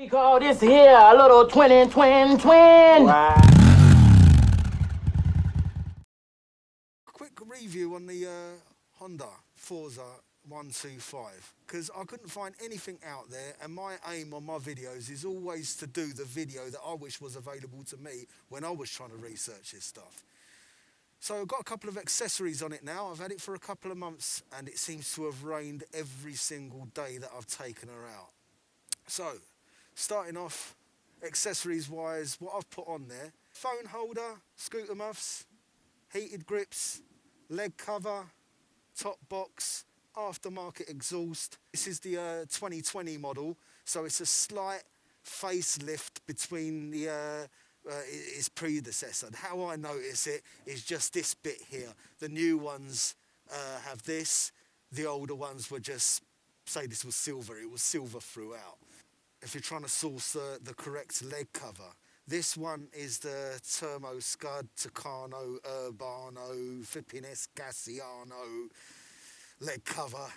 We call this here a little twin. Wow. Quick review on the Honda Forza 125, because I couldn't find anything out there, and my aim on my videos is always to do the video that I wish was available to me when I was trying to research this stuff. So I've got a couple of accessories on it now. I've had it for a couple of months and it seems to have rained every single day that I've taken her out. So, starting off, accessories wise, what I've put on there: phone holder, scooter muffs, heated grips, leg cover, top box, aftermarket exhaust. This is the 2020 model, so it's a slight facelift between the its predecessor. How I notice it is just this bit here. The new ones have this, the older ones were just, say this was silver, it was silver throughout. If you're trying to source the correct leg cover, this one is the Turbo Scud Tucano Urbano Flipping Escasiano leg cover.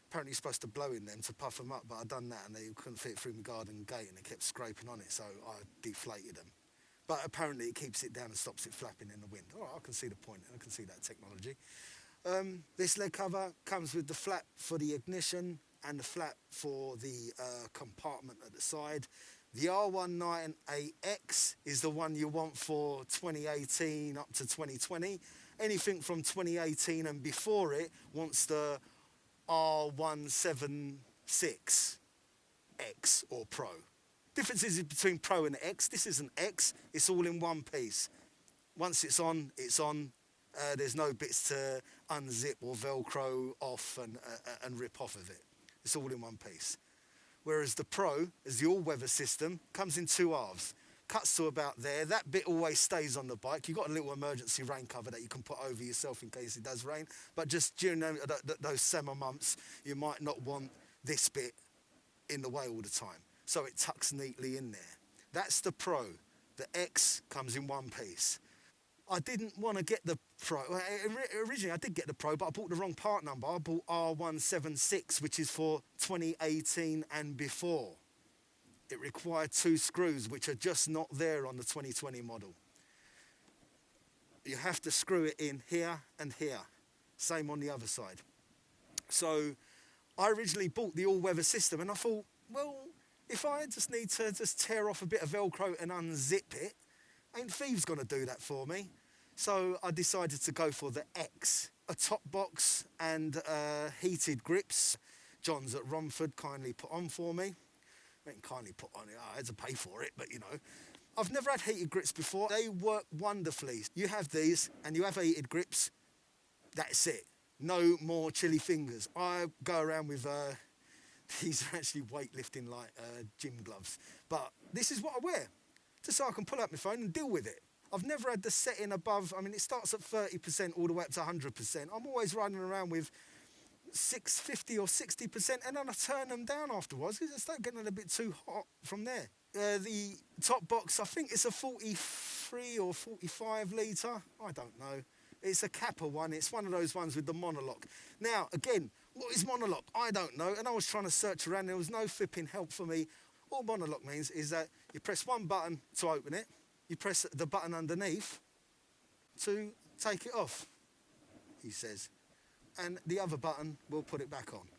Apparently you're supposed to blow in them to puff them up, but I'd done that and they couldn't fit through my garden gate and it kept scraping on it, so I deflated them. But apparently it keeps it down and stops it flapping in the wind. All right, I can see the point, I can see that technology. This leg cover comes with the flap for the ignition and the flap for the compartment at the side. The R198X is the one you want for 2018 up to 2020. Anything from 2018 and before it wants the R176X or Pro. Difference is between Pro and X. This is an X, it's all in one piece. Once it's on, it's on. There's no bits to unzip or Velcro off and rip off of it. It's all in one piece. Whereas the Pro is the all-weather system, comes in two halves. Cuts to about there. That bit always stays on the bike. You've got a little emergency rain cover that you can put over yourself in case it does rain. But just during those summer months, you might not want this bit in the way all the time. So it tucks neatly in there. That's the Pro. The X comes in one piece. I didn't want to get the Pro. Originally I did get the Pro, but I bought the wrong part number. I bought R176, which is for 2018 and before. It required two screws, which are just not there on the 2020 model. You have to screw it in here and here. Same on the other side. So I originally bought the all-weather system and I thought, well, if I just need to just tear off a bit of Velcro and unzip it, ain't thieves gonna do that for me. So I decided to go for the X. A top box and heated grips. John's at Romford kindly put on for me. I mean, kindly put on it, I had to pay for it, but you know. I've never had heated grips before. They work wonderfully. You have these and you have heated grips, that's it. No more chilly fingers. I go around with, these are actually weightlifting like gym gloves, but this is what I wear, just so I can pull out my phone and deal with it. I've never had the setting above, I mean, it starts at 30% all the way up to 100%. I'm always running around with 50 or 60%, and then I turn them down afterwards because they start getting a little bit too hot from there. The top box, I think it's a 43 or 45 litre, I don't know. It's a Kappa one, it's one of those ones with the Monolock. Now, again, what is Monolock? I don't know, and I was trying to search around, there was no flipping help for me. All Monolock means is that you press one button to open it, you press the button underneath to take it off, he says. And the other button will put it back on.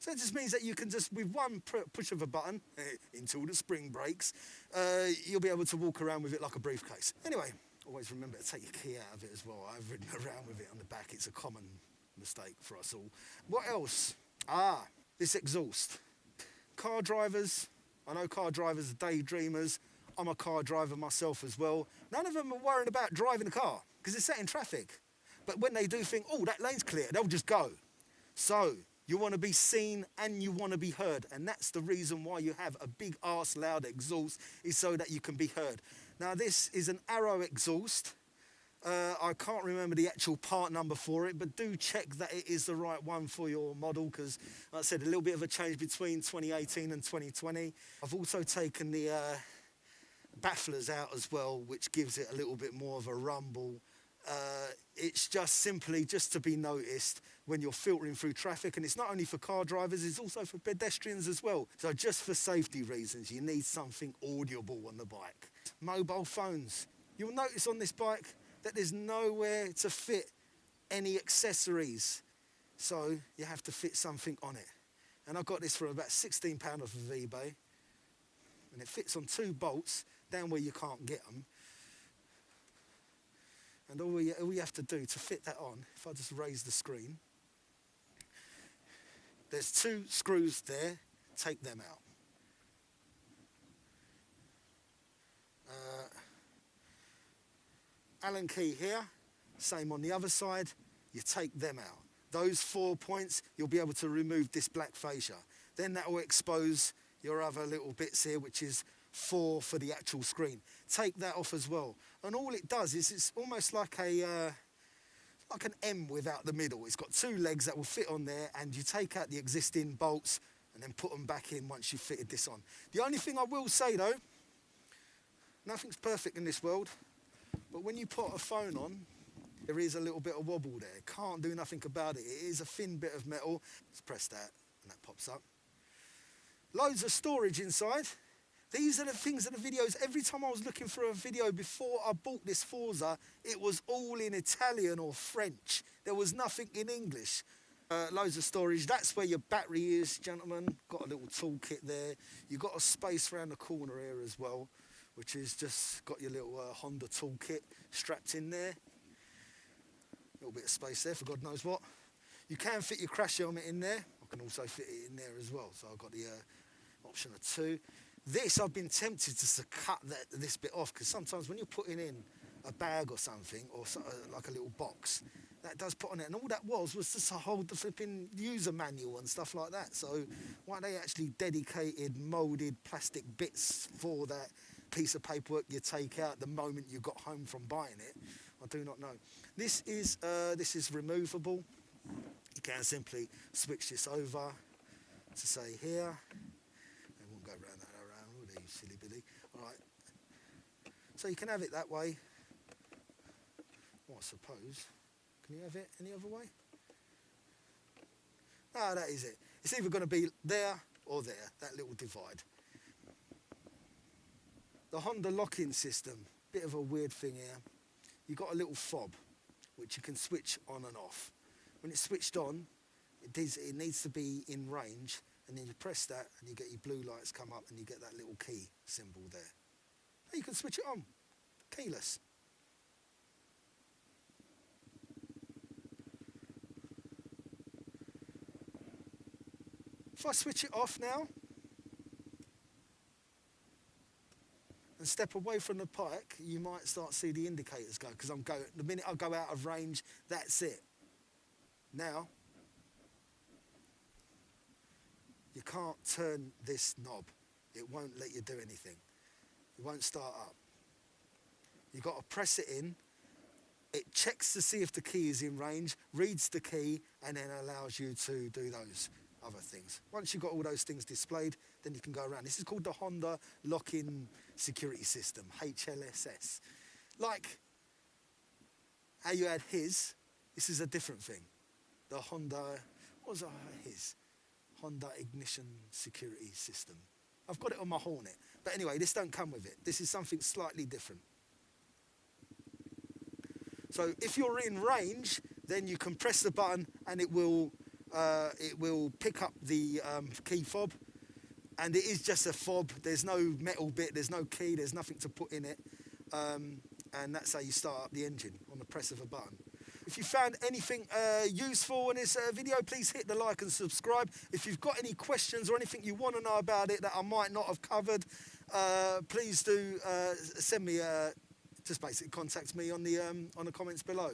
So it just means that you can just, with one push of a button, until the spring breaks, you'll be able to walk around with it like a briefcase. Anyway, always remember to take your key out of it as well. I've ridden around with it on the back. It's a common mistake for us all. What else? This exhaust. Car drivers, I know car drivers are daydreamers. I'm a car driver myself as well. None of them are worried about driving a car because they're set in traffic. But when they do think, oh, that lane's clear, they'll just go. So you want to be seen and you want to be heard. And that's the reason why you have a big arse loud exhaust, is so that you can be heard. Now this is an Arrow exhaust. I can't remember the actual part number for it, but do check that it is the right one for your model, because, like I said, a little bit of a change between 2018 and 2020. I've also taken the bafflers out as well, which gives it a little bit more of a rumble It's just simply just to be noticed when you're filtering through traffic, and it's not only for car drivers, it's also for pedestrians as well. So just for safety reasons, you need something audible on the bike. Mobile phones. You'll notice on this bike that there's nowhere to fit any accessories. So you have to fit something on it. And I got this for about £16 off of eBay. And it fits on 2 bolts down where you can't get them. And all you have to do to fit that on, if I just raise the screen, there's 2 screws there, take them out. Allen key here, same on the other side, you take them out. Those 4 points, you'll be able to remove this black fascia. Then that will expose your other little bits here, which is 4 for the actual screen. Take that off as well. And all it does is it's almost like an M without the middle. It's got 2 legs that will fit on there, and you take out the existing bolts and then put them back in once you've fitted this on. The only thing I will say though, nothing's perfect in this world, but when you put a phone on, there is a little bit of wobble there. Can't do nothing about it. It is a thin bit of metal. Let's press that and that pops up. Loads of storage inside. These are the things in the videos. Every time I was looking for a video before I bought this Forza, it was all in Italian or French. There was nothing in English. Loads of storage. That's where your battery is, gentlemen. Got a little toolkit there. You've got a space around the corner here as well, which is just got your little Honda toolkit strapped in there. A little bit of space there for God knows what. You can fit your crash helmet in there. I can also fit it in there as well. So I've got the option of 2. This, I've been tempted to cut this bit off, because sometimes when you're putting in a bag or something, or like a little box, that does put on it. And all that was just to hold the flipping user manual and stuff like that. So why they actually dedicated moulded plastic bits for that piece of paperwork you take out the moment you got home from buying it, I do not know. This is removable. You can simply switch this over to say here. It won't go round that around, will they, you silly Billy? All right. So you can have it that way. Well, I suppose. Can you have it any other way? No, that is it. It's either going to be there or there, that little divide. The Honda locking system, bit of a weird thing here. You've got a little fob, which you can switch on and off. When it's switched on, it needs to be in range, and then you press that and you get your blue lights come up and you get that little key symbol there. Now you can switch it on, keyless. If I switch it off now and step away from the pike, you might start to see the indicators go, because the minute I go out of range, that's it. Now, you can't turn this knob. It won't let you do anything. It won't start up. You've got to press it in. It checks to see if the key is in range, reads the key, and then allows you to do those other things. Once you've got all those things displayed, then you can go around. This is called the Honda Lock-In Security System, HLSS. Like how you had his, this is a different thing. The Honda, what was his? Honda Ignition Security System. I've got it on my Hornet. But anyway, this don't come with it. This is something slightly different. So if you're in range, then you can press the button and it will pick up the key fob. And it is just a fob. There's no metal bit, there's no key, there's nothing to put in it. And that's how you start up the engine, on the press of a button. If you found anything useful in this video, please hit the like and subscribe. If you've got any questions or anything you want to know about it that I might not have covered, please do send me, just basically contact me on the comments below.